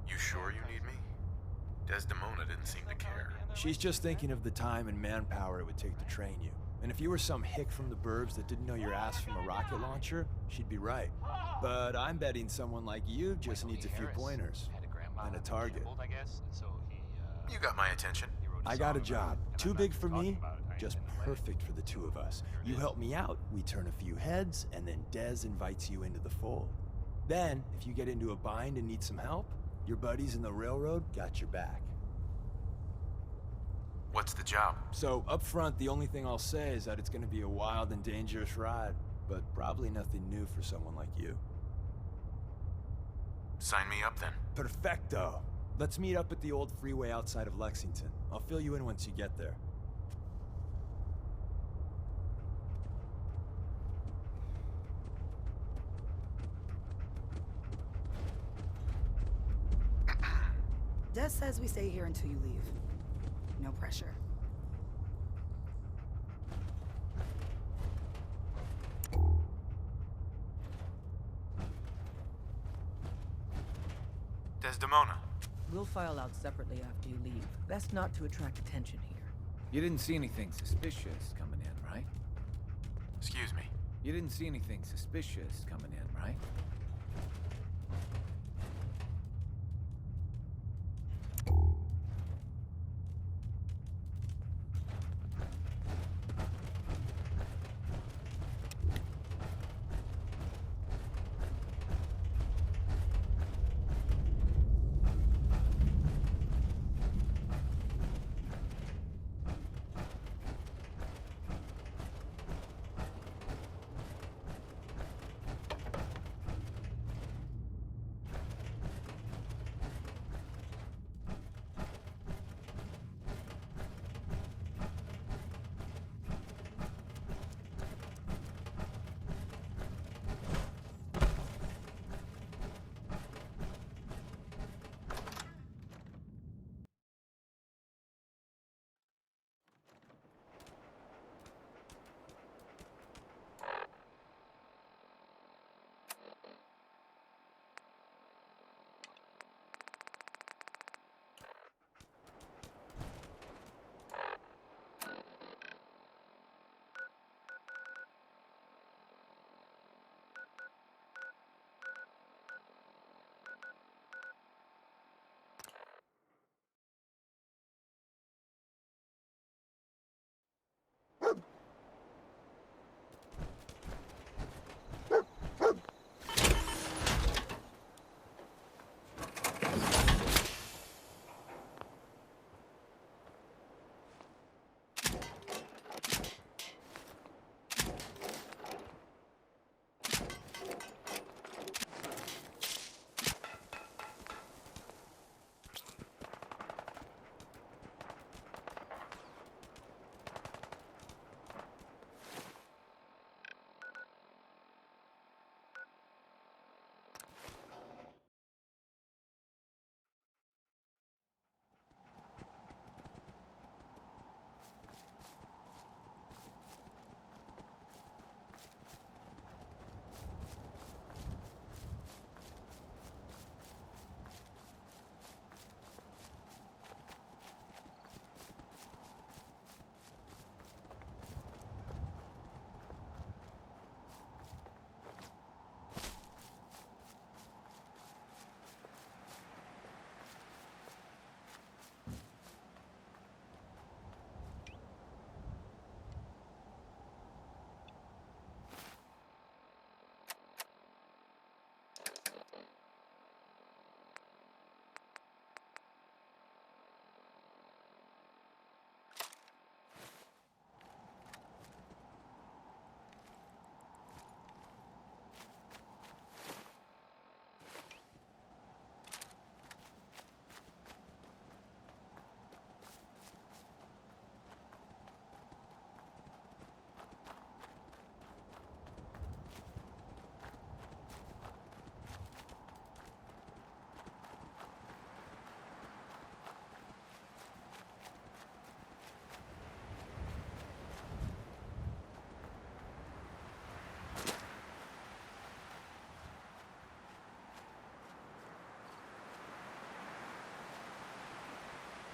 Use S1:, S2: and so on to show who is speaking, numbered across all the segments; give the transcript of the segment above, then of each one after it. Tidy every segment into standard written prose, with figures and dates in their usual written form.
S1: You sure you need me? Desdemona didn't seem to care.
S2: She's just thinking of the time and manpower it would take to train you. And if you were some hick from the burbs that didn't know your ass from a rocket launcher, she'd be right. But I'm betting someone like you just needs a few pointers. And a target.
S1: You got my attention.
S2: I got a job. Too big for me, just perfect for the two of us. You help me out, we turn a few heads, and then Dez invites you into the fold. Then, if you get into a bind and need some help, your buddies in the railroad got your back.
S1: What's the job?
S2: So, up front, the only thing I'll say is that it's gonna be a wild and dangerous ride, but probably nothing new for someone like you.
S1: Sign me up then.
S2: Perfecto! Let's meet up at the old freeway outside of Lexington. I'll fill you in once you get there.
S3: Des says we stay here until you leave. No pressure.
S1: Desdemona.
S4: We'll file out separately after you leave. Best not to attract attention here.
S5: You didn't see anything suspicious coming in, right?
S1: Excuse me.
S5: You didn't see anything suspicious coming in, right?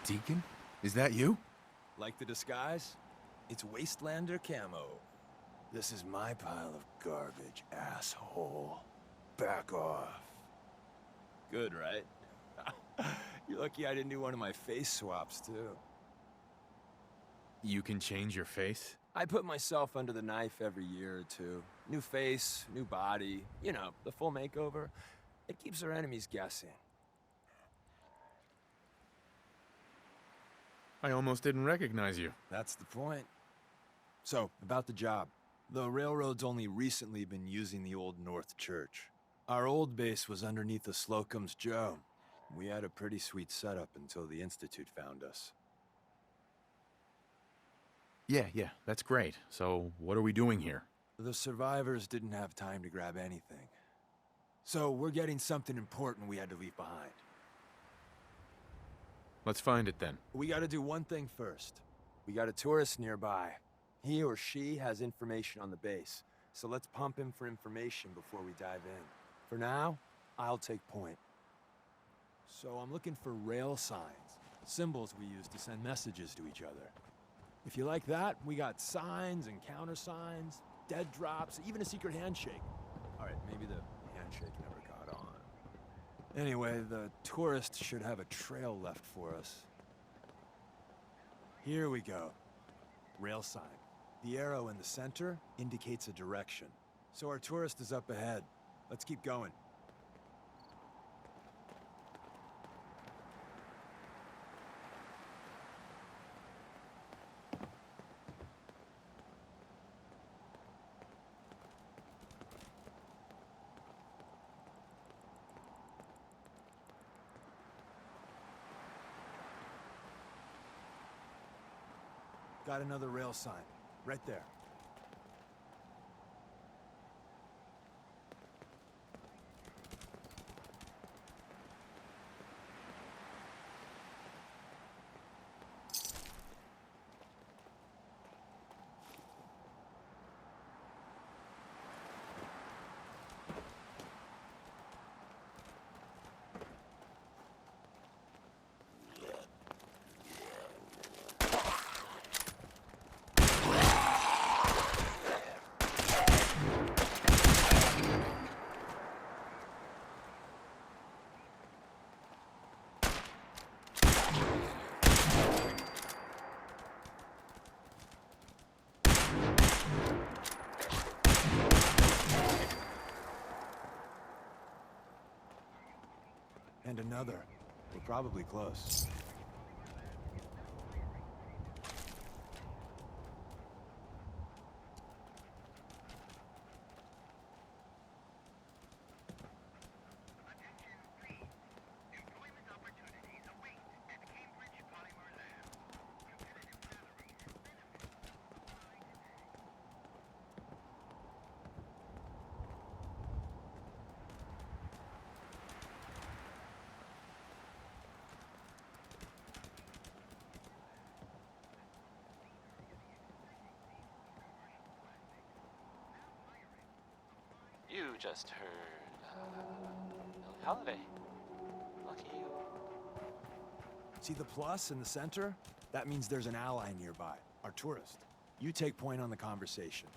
S1: Deacon? Is that you?
S2: Like the disguise? It's Wastelander camo. This is my pile of garbage, asshole. Back off. Good, right? You're lucky I didn't do one of my face swaps, too.
S1: You can change your face?
S2: I put myself under the knife every year or two. New face, new body, you know, the full makeover. It keeps our enemies guessing.
S1: I almost didn't recognize you.
S2: That's the point. So, about the job. The railroad's only recently been using the Old North Church. Our old base was underneath the Slocum's Joe. We had a pretty sweet setup until the Institute found us.
S1: Yeah, that's great. So, what are we doing here?
S2: The survivors didn't have time to grab anything. So, we're getting something important we had to leave behind.
S1: Let's find it then.
S2: We gotta do one thing first. We got a tourist nearby. He or she has information on the base, so let's pump him for information before we dive in. For now, I'll take point. So I'm looking for rail signs, symbols we use to send messages to each other. If you like that, we got signs and countersigns, dead drops, even a secret handshake. All right, maybe the handshake never got on. Anyway, the tourist should have a trail left for us. Here we go. Rail sign. The arrow in the center indicates a direction. So our tourist is up ahead. Let's keep going. Got another rail sign. Right there. And another. We're probably close.
S6: You just heard, Billie Holiday. Lucky you.
S2: See the plus in the center? That means there's an ally nearby, our tourist. You take point on the conversation.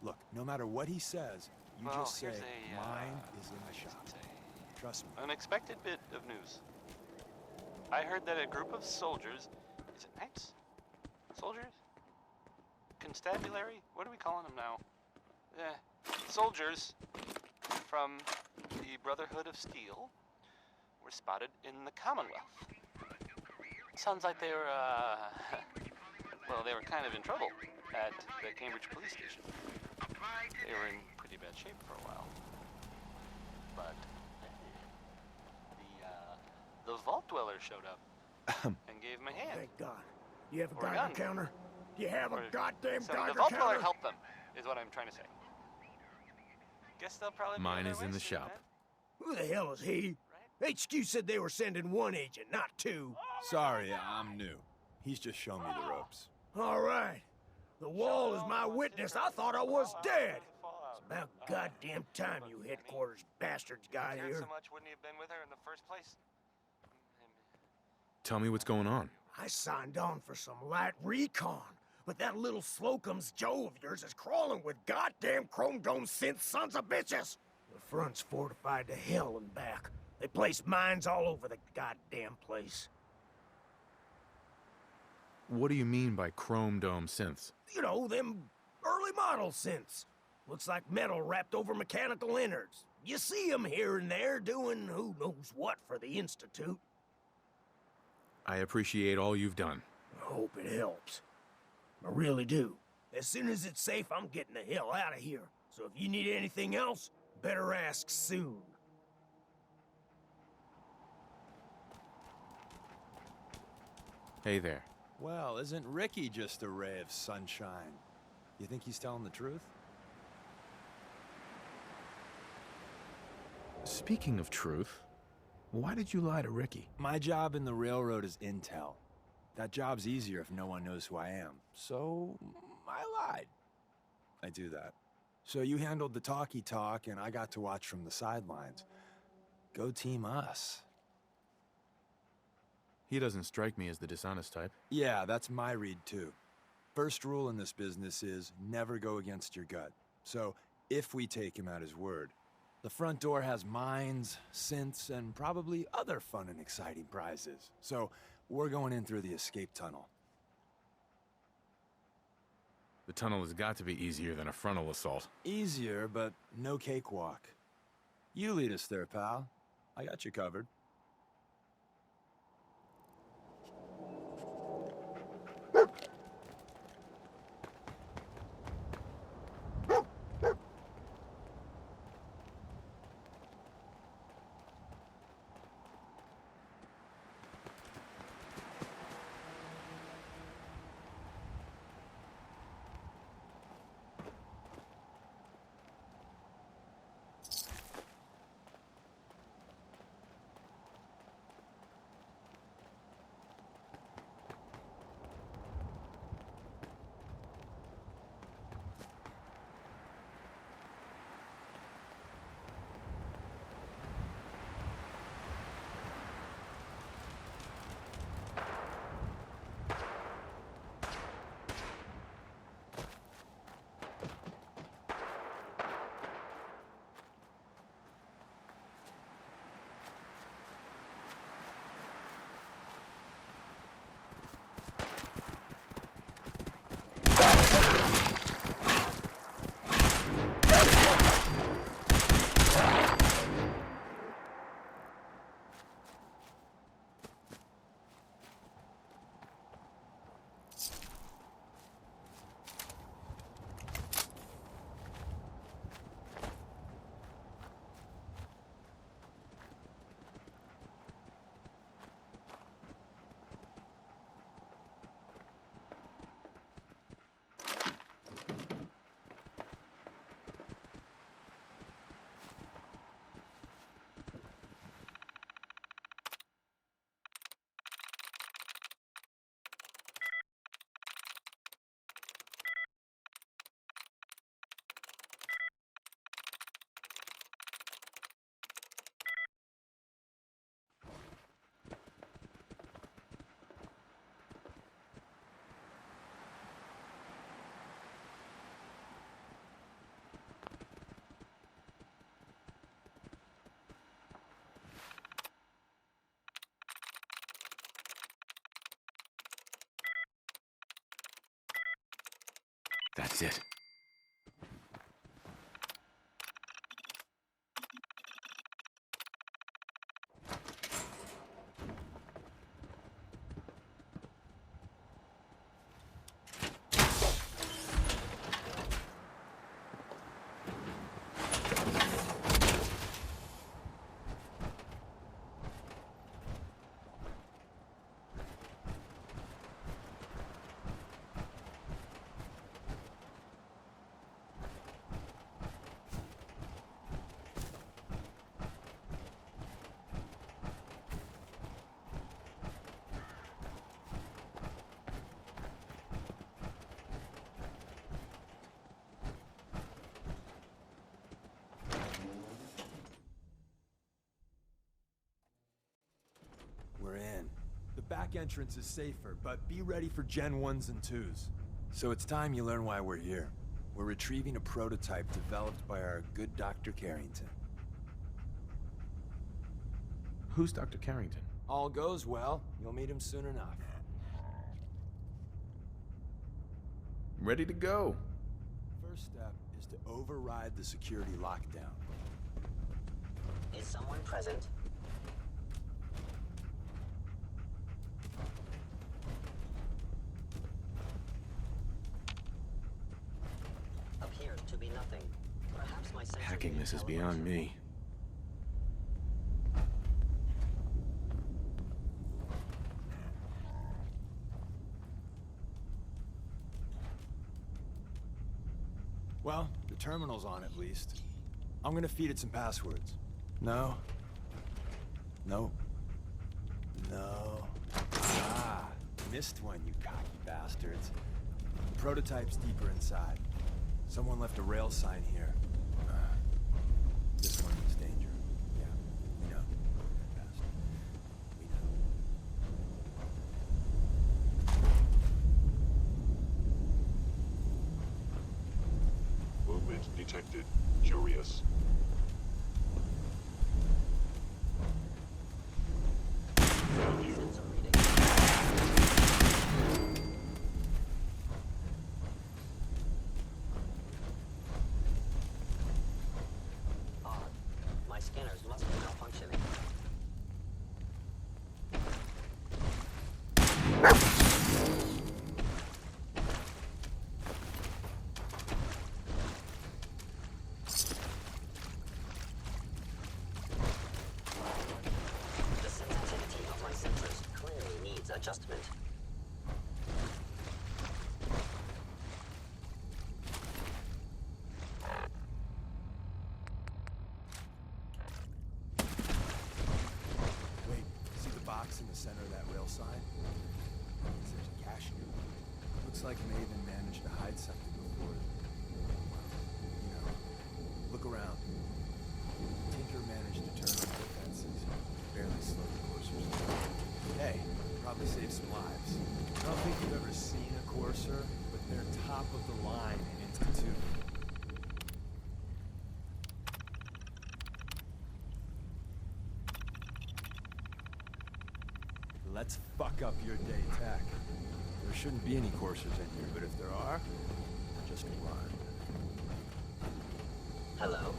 S2: Look, no matter what he says, you
S6: Well,
S2: just say,
S6: here's a,
S2: mine is in the
S6: here's
S2: shop.
S6: a
S2: Trust me.
S6: unexpected bit of news. I heard that a group of soldiers, is it knights? Soldiers? Constabulary? What are we calling them now? Soldiers from the Brotherhood of Steel were spotted in the Commonwealth. Sounds like they were, well, they were kind of in trouble at the Cambridge police station. They were in pretty bad shape for a while. But the Vault Dweller showed up and gave him a hand.
S7: Thank God. You have a
S6: Or a
S7: Geiger
S6: gun.
S7: counter? You have a
S6: Or
S7: goddamn
S6: so
S7: Geiger
S6: the Vault Dweller
S7: counter?
S6: helped them, is what I'm trying to say. Guess they'll probably be on
S1: Mine
S6: their
S1: is
S6: way
S1: in the
S6: soon,
S1: shop.
S6: then.
S7: Who the hell is he? HQ said they were sending one agent, not two.
S2: Sorry, I'm new. He's just showing me the ropes.
S7: All right. The wall is my witness. I thought I was dead. It's about goddamn time you headquarters bastards got
S6: Cared
S7: here.
S6: so much, wouldn't he have been with her in the first place?
S1: Tell me what's going on.
S7: I signed on for some light recon, but that little Slocum's Joe of yours is crawling with goddamn Chrome Dome synth sons of bitches! The front's fortified to hell and back. They place mines all over the goddamn place.
S1: What do you mean by Chrome Dome synths?
S7: You know, them early model synths. Looks like metal wrapped over mechanical innards. You see them here and there doing who knows what for the Institute.
S1: I appreciate all you've done.
S7: I hope it helps. I really do. As soon as it's safe, I'm getting the hell out of here. So if you need anything else, better ask soon.
S1: Hey there.
S2: Well, isn't Ricky just a ray of sunshine? You think he's telling the truth?
S1: Speaking of truth, why did you lie to Ricky?
S2: My job in the railroad is intel. That job's easier if no one knows who I am. So, I lied. I do that. So you handled the talkie talk, and I got to watch from the sidelines. Go team us.
S1: He doesn't strike me as the dishonest type.
S2: Yeah, that's my read too. First rule in this business is never go against your gut. So, if we take him at his word, the front door has mines, synths, and probably other fun and exciting prizes. So, we're going in through the escape tunnel.
S1: The tunnel has got to be easier than a frontal assault.
S2: Easier, but no cakewalk. You lead us there, pal. I got you covered.
S1: That's it.
S2: back entrance is safer, but be ready for Gen 1s and 2s. So it's time you learn why we're here. We're retrieving a prototype developed by our good Dr. Carrington.
S1: Who's Dr. Carrington?
S2: All goes well, you'll meet him soon enough.
S1: Ready to go.
S2: First step is to override the security lockdown.
S8: Is someone present? Appears to be nothing. Perhaps my sensor
S1: Hacking this is beyond me.
S2: Well, the terminal's on at least. I'm gonna feed it some passwords. No. No. No. Ah, missed one, you cocky bastards. The prototype's deeper inside. Someone left a rail sign here. This one is danger. Yeah, we know. Bastard. We know.
S9: Movement detected. Curious. Value.
S8: Sensor reading. Odd. My scanners must be malfunctioning. The sensitivity of my sensors clearly needs adjustment.
S2: Wait, see the box in the center of that rail sign? Means there's a cache here. Looks like Maven managed to hide something before. You know, look around. Tinker managed to turn on the defenses. Barely slowed the coursers down. Hey, probably saved some lives. I don't think you've ever seen a courser, but they're top of the line in Institute. Let's fuck up your day, Tech. There shouldn't be any coursers in here, but if there are, just run.
S8: Hello?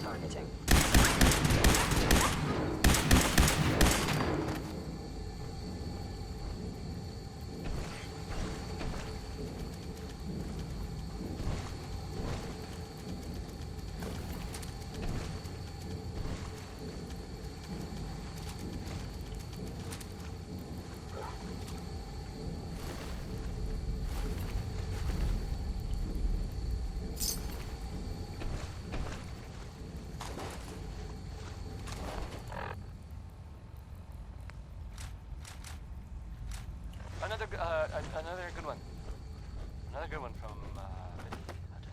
S8: Targeting.
S6: Another good one. Another good one from Mindy Hutton.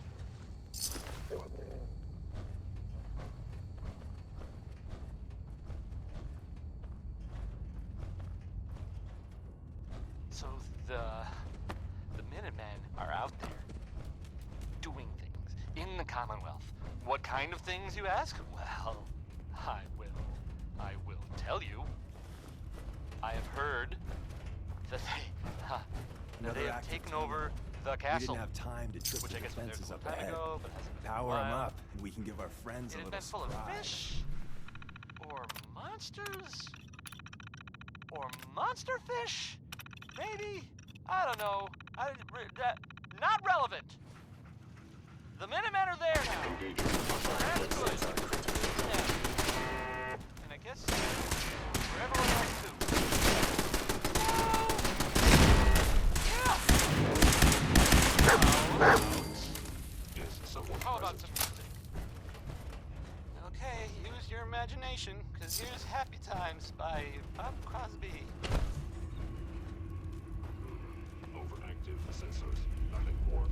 S6: So the Minutemen are out there doing things in the Commonwealth. What kind of things, you ask? Well, I will tell you. I have heard that they have taken over the
S2: We
S6: castle.
S2: didn't have time to trip
S6: Which
S2: the
S6: I guess was there
S2: defenses
S6: a
S2: up
S6: long time
S2: ahead.
S6: ago, but hasn't been for a
S2: Power them
S6: while.
S2: up, and we can give our friends
S6: It
S2: a
S6: had
S2: little
S6: been full of
S2: surprise.
S6: fish, or monsters, or monster fish, maybe. I don't know. Not relevant. The Minutemen are there now. That's good. Yeah. And I guess for everyone else too.
S9: Is someone
S6: How about
S9: present?
S6: some music? No Okay, use your imagination, because here's Happy Times by Bob Crosby.
S9: Overactive sensors. Nothing more.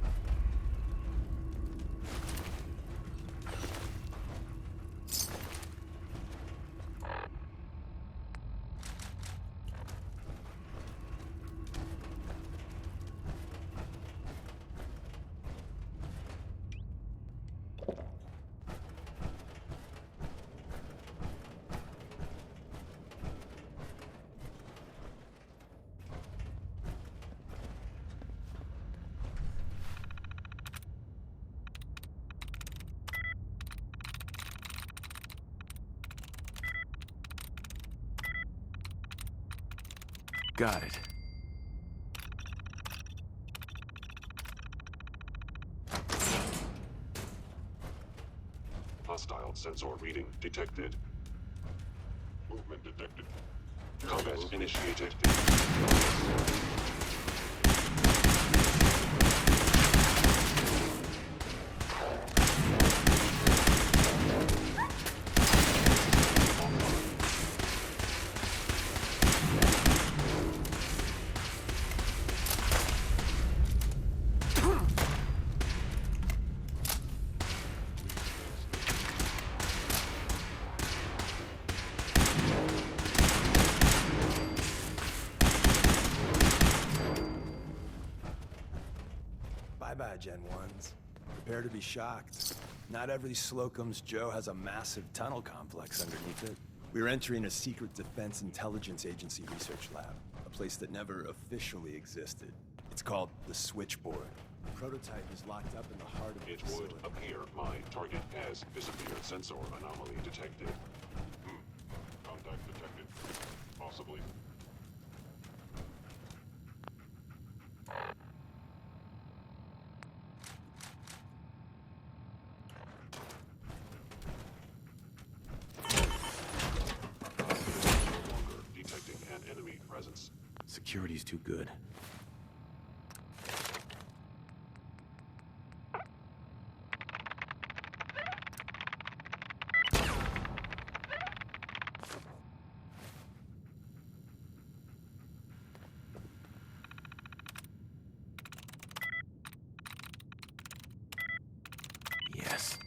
S2: Got it.
S9: Hostile sensor reading detected. Movement detected. Combat initiated.
S2: Bye-bye, Gen 1s. Prepare to be shocked. Not every Slocum's Joe has a massive tunnel complex underneath it. We're entering a secret Defense Intelligence Agency research lab, a place that never officially existed. It's called the Switchboard. The prototype is locked up in the heart of the
S9: It would
S2: facility.
S9: appear my target has disappeared. Sensor anomaly detected. Contact detected. Possibly. No longer detecting an enemy presence.
S2: Security's too good. Yes.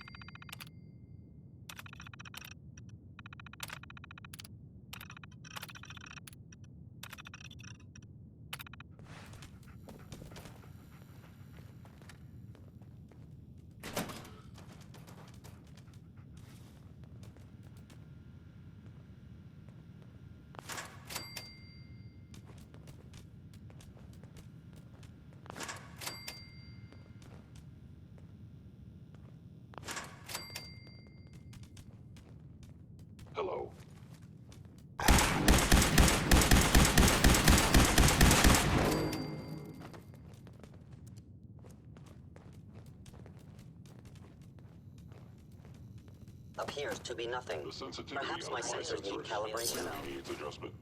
S9: Hello.
S8: Appears to be nothing.
S9: The sensitivity
S8: Perhaps
S9: of
S8: my sensors need calibration.
S9: needs adjustment.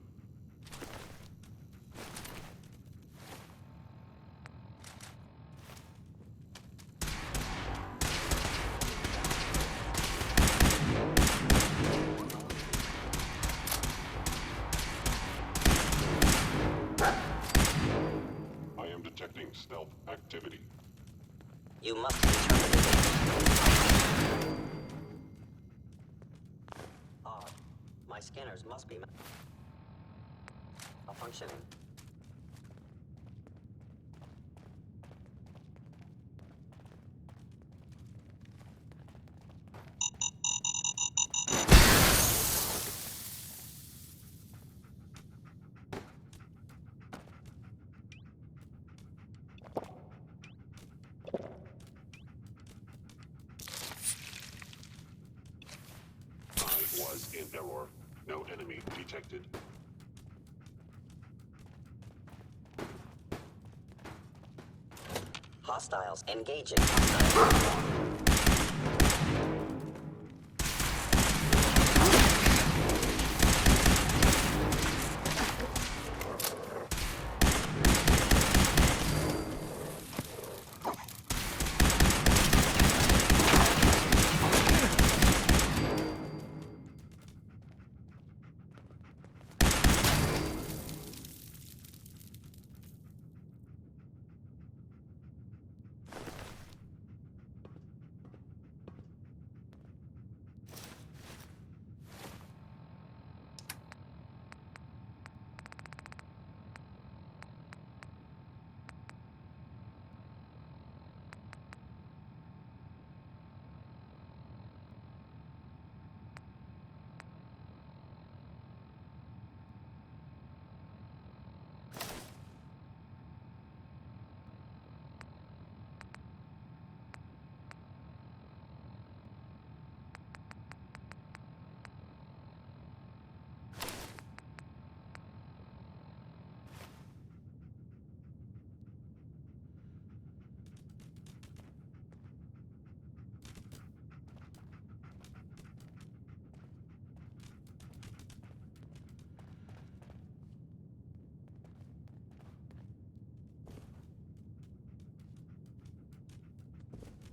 S9: I am detecting stealth activity.
S8: You must be terminated. Odd. My scanners must be malfunctioning.
S9: I was in error. No enemy detected.
S8: Hostiles engaging. Hostiles.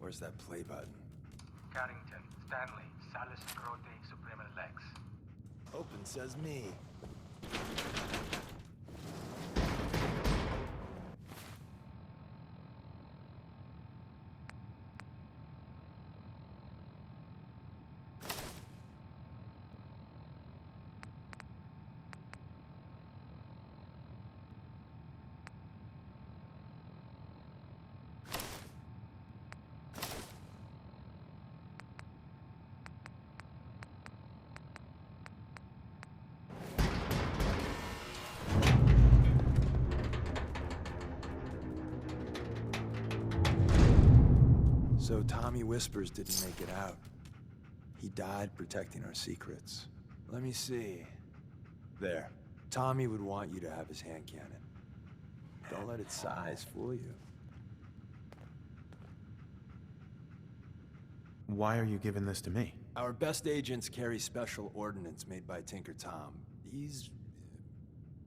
S2: Where's that play button?
S10: Carrington, Stanley, Salus Crote, Suprema Lex.
S2: Open says me. So Tommy Whispers didn't make it out. He died protecting our secrets. Let me see. There. Tommy would want you to have his hand cannon. Don't let its size fool you.
S1: Why are you giving this to me?
S2: Our best agents carry special ordnance made by Tinker Tom. He's...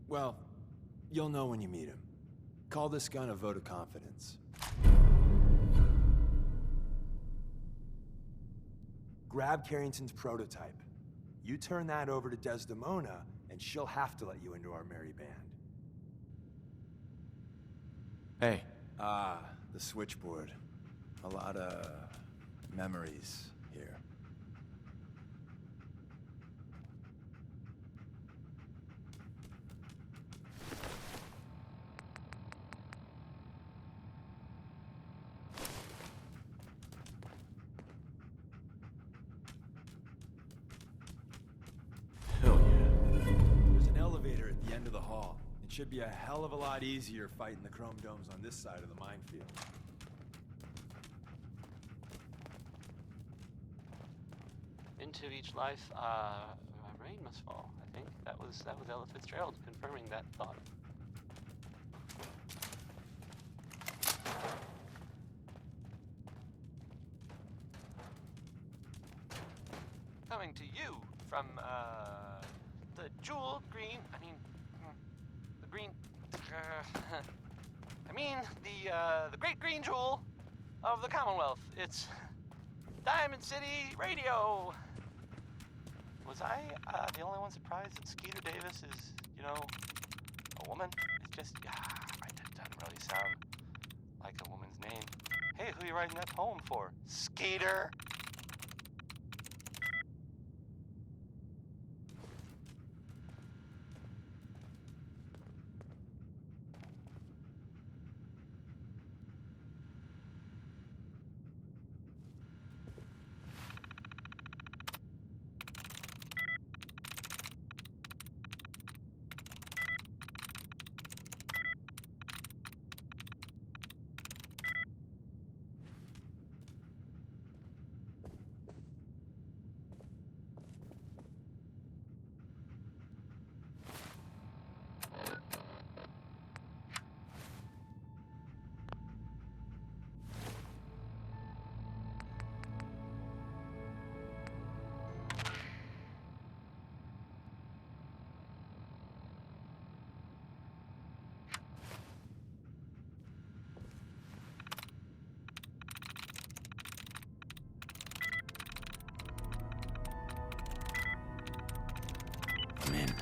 S2: well, you'll know when you meet him. Call this gun a vote of confidence. Grab Carrington's prototype. You turn that over to Desdemona, and she'll have to let you into our merry band.
S1: Hey.
S2: Ah, the switchboard. A lot of memories here.
S1: Hell yeah.
S2: There's an elevator at the end of the hall. It should be a hell of a lot easier fighting the chrome domes on this side of the minefield.
S6: Into each life, rain must fall. I think that was Ella Fitzgerald confirming that thought. Coming to you from the jewel green. The green. The great green jewel of the Commonwealth. It's Diamond City Radio. Was I the only one surprised that Skeeter Davis is, a woman? It's just, it doesn't really sound like a woman's name. Hey, who are you writing that poem for? Skeeter?
S2: I'm in.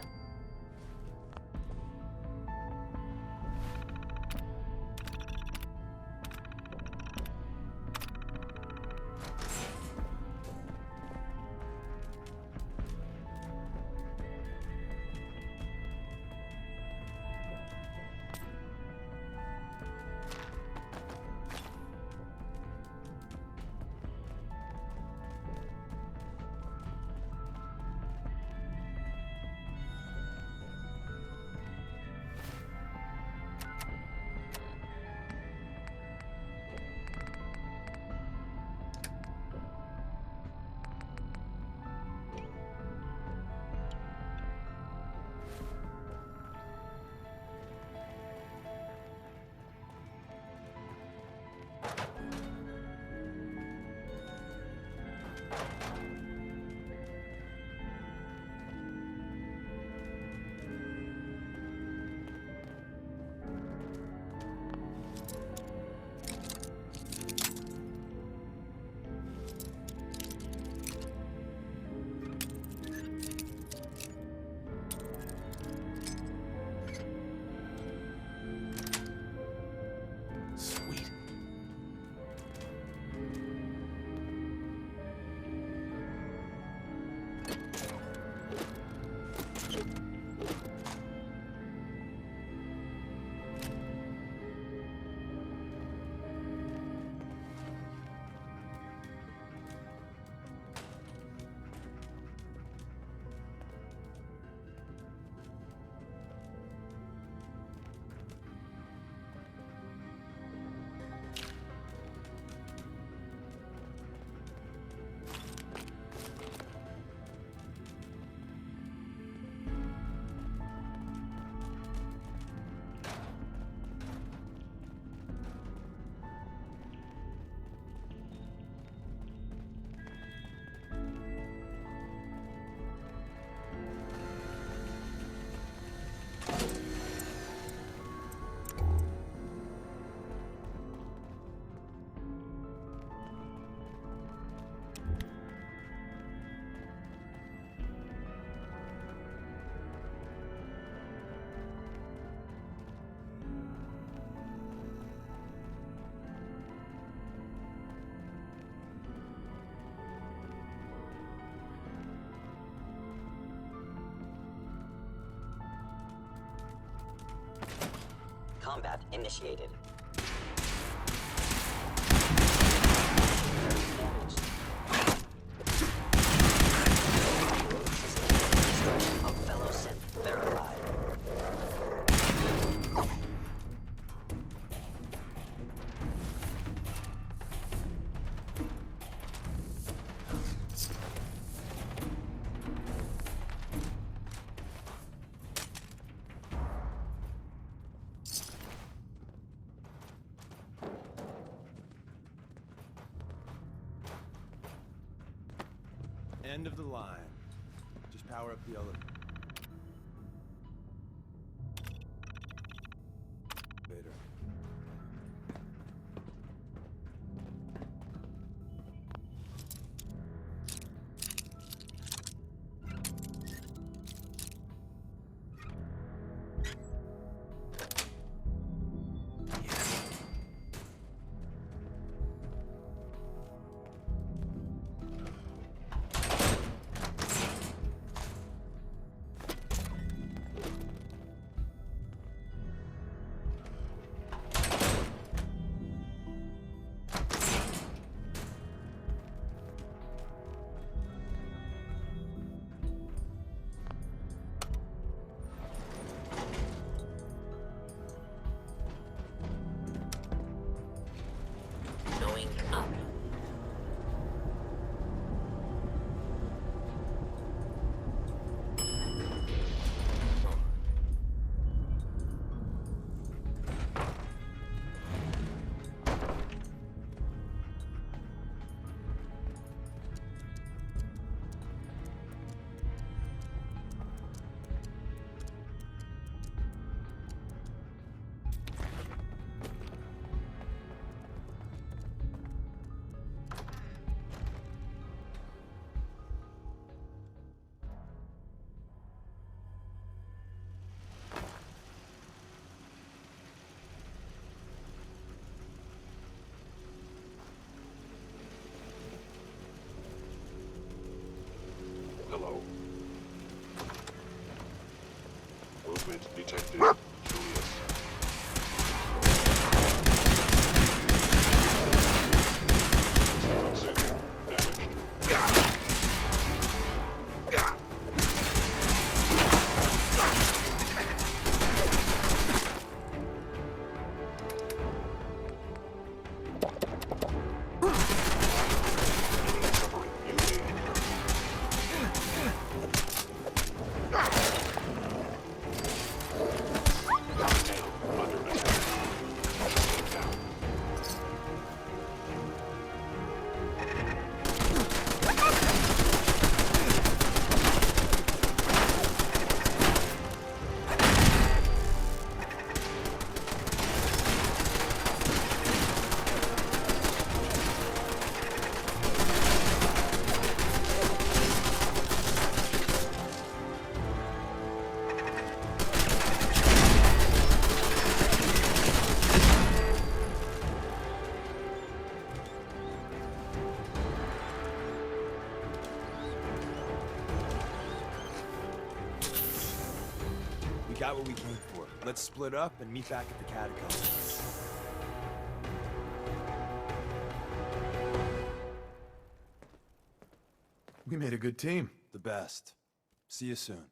S8: initiated. Destruction of fellow synth verified.
S2: End of the line. Just power up the elevator.
S8: Going up.
S9: Hello. Movement detected. Julius. Sensor damaged. Suffering UAV. Under attack. Down.
S2: We got what we came for. Let's split up and meet back at the catacombs.
S1: We made a good team.
S2: The best. See you soon.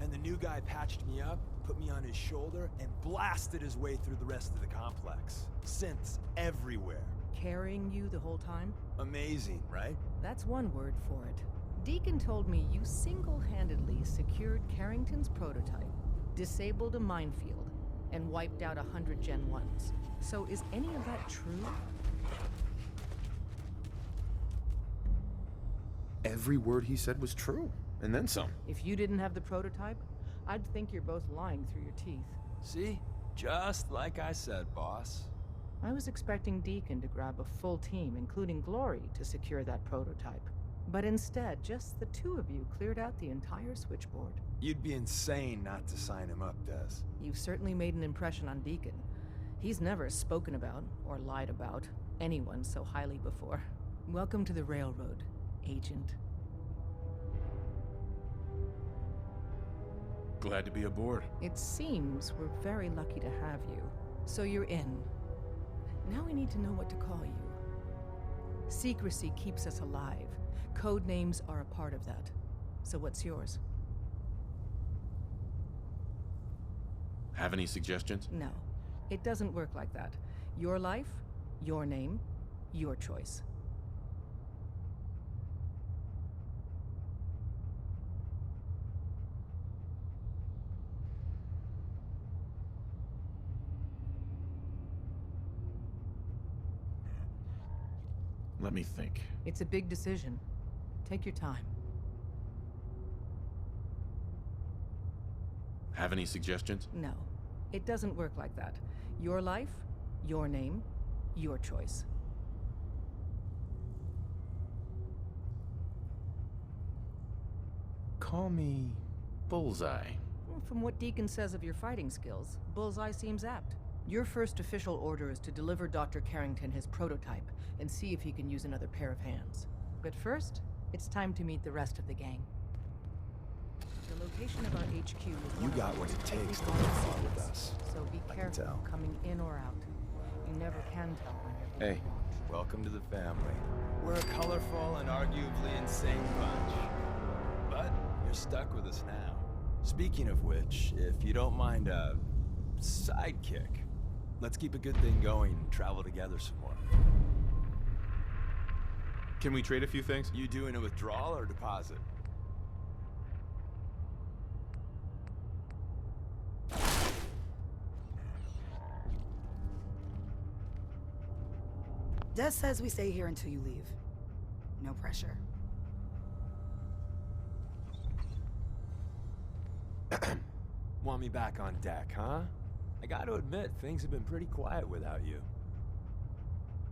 S2: And the new guy patched me up, put me on his shoulder, and blasted his way through the rest of the complex. Synths everywhere.
S4: Carrying you the whole time?
S2: Amazing, right?
S4: That's one word for it. Deacon told me you single-handedly secured Carrington's prototype, disabled a minefield, and wiped out 100 Gen 1s. So is any of that true?
S1: Every word he said was true, and then some.
S4: If you didn't have the prototype, I'd think you're both lying through your teeth.
S2: See? Just like I said, boss.
S4: I was expecting Deacon to grab a full team, including Glory, to secure that prototype. But instead, just the two of you cleared out the entire switchboard.
S2: You'd be insane not to sign him up, Des.
S4: You've certainly made an impression on Deacon. He's never spoken about, or lied about, anyone so highly before. Welcome to the Railroad, Agent.
S1: Glad to be aboard.
S4: It seems we're very lucky to have you. So you're in. Now we need to know what to call you. Secrecy keeps us alive. Code names are a part of that. So what's yours?
S1: Have any suggestions?
S4: No. It doesn't work like that. Your life, your name, your choice.
S1: Let me think.
S4: It's a big decision. Take your time.
S1: Have any suggestions?
S4: No. It doesn't work like that. Your life, your name, your choice.
S1: Call me Bullseye.
S4: From what Deacon says of your fighting skills, Bullseye seems apt. Your first official order is to deliver Dr. Carrington his prototype and see if he can use another pair of hands. But first, it's time to meet the rest of the gang. The location of our HQ is
S2: You got what it takes to
S4: every
S2: move
S4: corner
S2: on with
S4: secrets,
S2: us.
S4: So be
S2: I can
S4: careful
S2: tell.
S4: coming in or out. You never can tell when you're being
S1: Hey.
S4: watched.
S2: Welcome to the family. We're a colorful and arguably insane bunch. But you're stuck with us now. Speaking of which, if you don't mind a sidekick, let's keep a good thing going and travel together some more.
S1: Can we trade a few things?
S2: You doing a withdrawal or deposit?
S3: Des says we stay here until you leave. No pressure.
S2: Want me back on deck, huh? I gotta admit, things have been pretty quiet without you.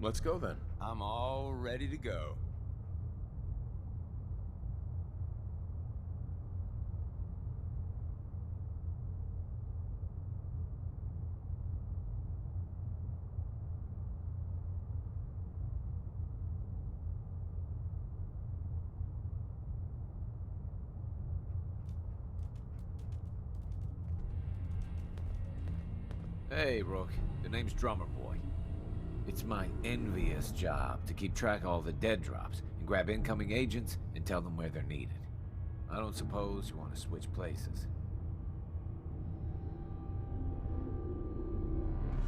S1: Let's go then.
S2: I'm all ready to go.
S5: Hey, Rook. The name's Drummer Boy. It's my envious job to keep track of all the dead drops and grab incoming agents and tell them where they're needed. I don't suppose you want to switch places.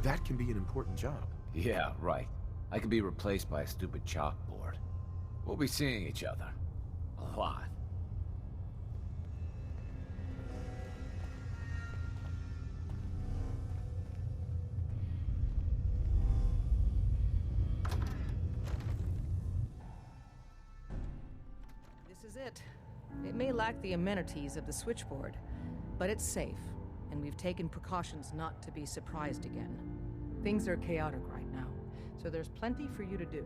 S1: That can be an important job.
S5: Yeah, right. I could be replaced by a stupid chalkboard. We'll be seeing each other. A lot.
S4: This is it. It may lack the amenities of the switchboard, but it's safe, and we've taken precautions not to be surprised again. Things are chaotic right now, so there's plenty for you to do.